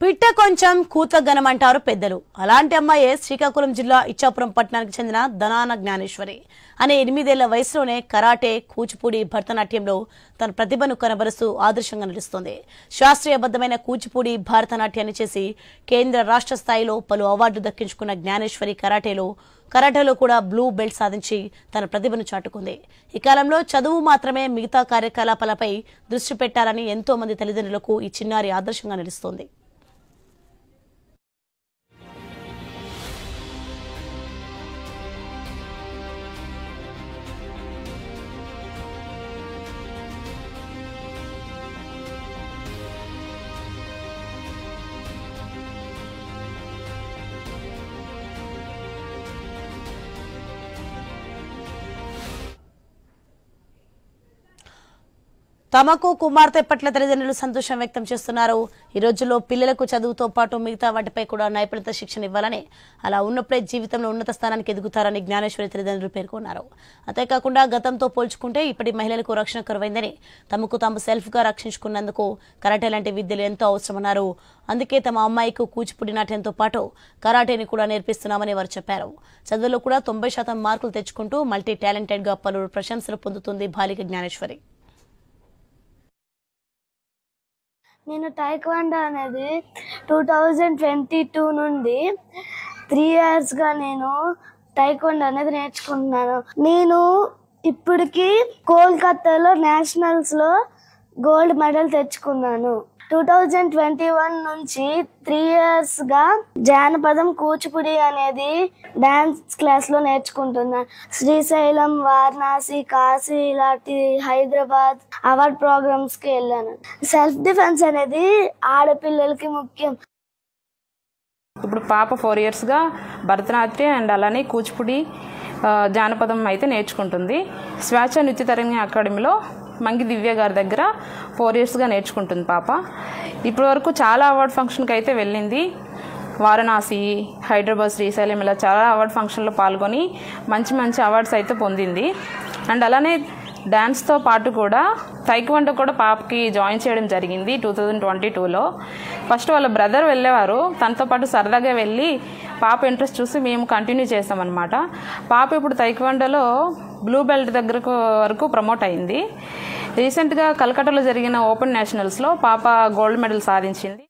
పిట్ట కొంచెం కూతగనం అంటారు పెద్దలు. అలాంటి అమ్మాయే శ్రీకాకుళం జిల్లా ఇచ్చాపురం పట్టణానికి చెందిన ధనాన జ్ఞానేశ్వరి అనే 8 ఏళ్ల వయసులోనే కరాటే, కూచిపూడి, భరతనాట్యంలో తన ప్రతిభను కనబరుస్తూ ఆదర్శంగా నిలుస్తోంది. శాస్త్రీయబద్ధమైన కూచిపూడి, భరతనాట్యాన్ని చేసి కేంద్ర రాష్ట్ర స్థాయిలో పలు అవార్డులు దక్కించుకున్న జ్ఞానేశ్వరి కరాటేలో కూడా బ్లూ బెల్ట్ సాధించి తన ప్రతిభను చాటుకుంది. ఈ కాలంలో చదువు మాత్రమే మిగతా కార్యకలాపాలపై దృష్టి పెట్టాలని ఎంతో మంది తల్లిదండ్రులకు ఈ చిన్నారి ఆదర్శంగా నిలుస్తోంది. తమకు కుమార్తె పట్ల తల్లిదండ్రులు సంతోషం వ్యక్తం చేస్తున్నారు. ఈ రోజుల్లో పిల్లలకు చదువుతో పాటు మిగతా వాటిపై కూడా నైపుణ్యత శిక్షణ ఇవ్వాలని, అలా ఉన్నప్పుడే జీవితంలో ఉన్నత స్థానానికి ఎదుగుతారని జ్ఞానేశ్వరి తల్లిదండ్రులు పేర్కొన్నారు. అంతేకాకుండా గతంతో పోల్చుకుంటే ఇప్పటి మహిళలకు రక్షణ కరువైందని, తమకు తాము సెల్ఫ్ గా రక్షించుకున్నందుకు కరాటే లాంటి విద్యలు ఎంతో అవసరమన్నారు. అందుకే తమ అమ్మాయికి కూచిపూడి నాట్యంతో పాటు కరాటేని కూడా నేర్పిస్తున్నామని వారు చెప్పారు. చదువులో కూడా 90% మార్కులు తెచ్చుకుంటూ మల్టీ టాలెంటెడ్ గా పలువురు ప్రశంసలు పొందుతుంది బాలిక జ్ఞానేశ్వరి. నేను టైక్వాండో అనేది 2022 నుండి 3 ఇయర్స్గా నేను టైక్వాండో అనేది నేర్చుకుంటున్నాను. నేను ఇప్పటికి కోల్కతాలో నేషనల్స్లో గోల్డ్ మెడల్ తెచ్చుకున్నాను. 2021 నుంచి 3 ఇయర్స్గా జానపదం కూచిపూడి అనేది డాన్స్ క్లాస్లో నేర్చుకుంటున్నాను. శ్రీశైలం, వారణాసి, కాశీ ఇలాంటి హైదరాబాద్ అవార్డ్ ప్రోగ్రామ్స్కి వెళ్ళాను. సెల్ఫ్ డిఫెన్స్ అనేది ఆడపిల్లలకి ముఖ్యం. ఇప్పుడు పాప 4 ఇయర్స్గా భరతనాట్యం అండ్ అలానే కూచిపూడి, జానపదం అయితే నేర్చుకుంటుంది. స్వేచ్ఛ నృత్య తరంగిణి అకాడమీలో మంగి దివ్య గారి దగ్గర 4 ఇయర్స్గా నేర్చుకుంటుంది పాప. ఇప్పటి వరకు చాలా అవార్డ్ ఫంక్షన్కి అయితే వెళ్ళింది. వారణాసి, హైదరాబాద్, శ్రీశైలం ఇలా చాలా అవార్డ్ ఫంక్షన్లో పాల్గొని మంచి మంచి అవార్డ్స్ అయితే పొందింది. అండ్ అలానే డ్యాన్స్తో పాటు కూడా టైక్వాండో కూడా పాపకి జాయిన్ చేయడం జరిగింది 2022లో. ఫస్ట్ వాళ్ళ బ్రదర్ వెళ్ళేవారు, తనతో పాటు సరదాగా వెళ్ళి పాప ఇంట్రెస్ట్ చూసి మేము కంటిన్యూ చేస్తామన్నమాట. పాప ఇప్పుడు టైక్వాండోలో బ్లూ బెల్ట్ వరకు ప్రమోట్ అయింది. రీసెంట్గా కలకట్టాలో జరిగిన ఓపెన్ నేషనల్స్లో పాప గోల్డ్ మెడల్ సాధించింది.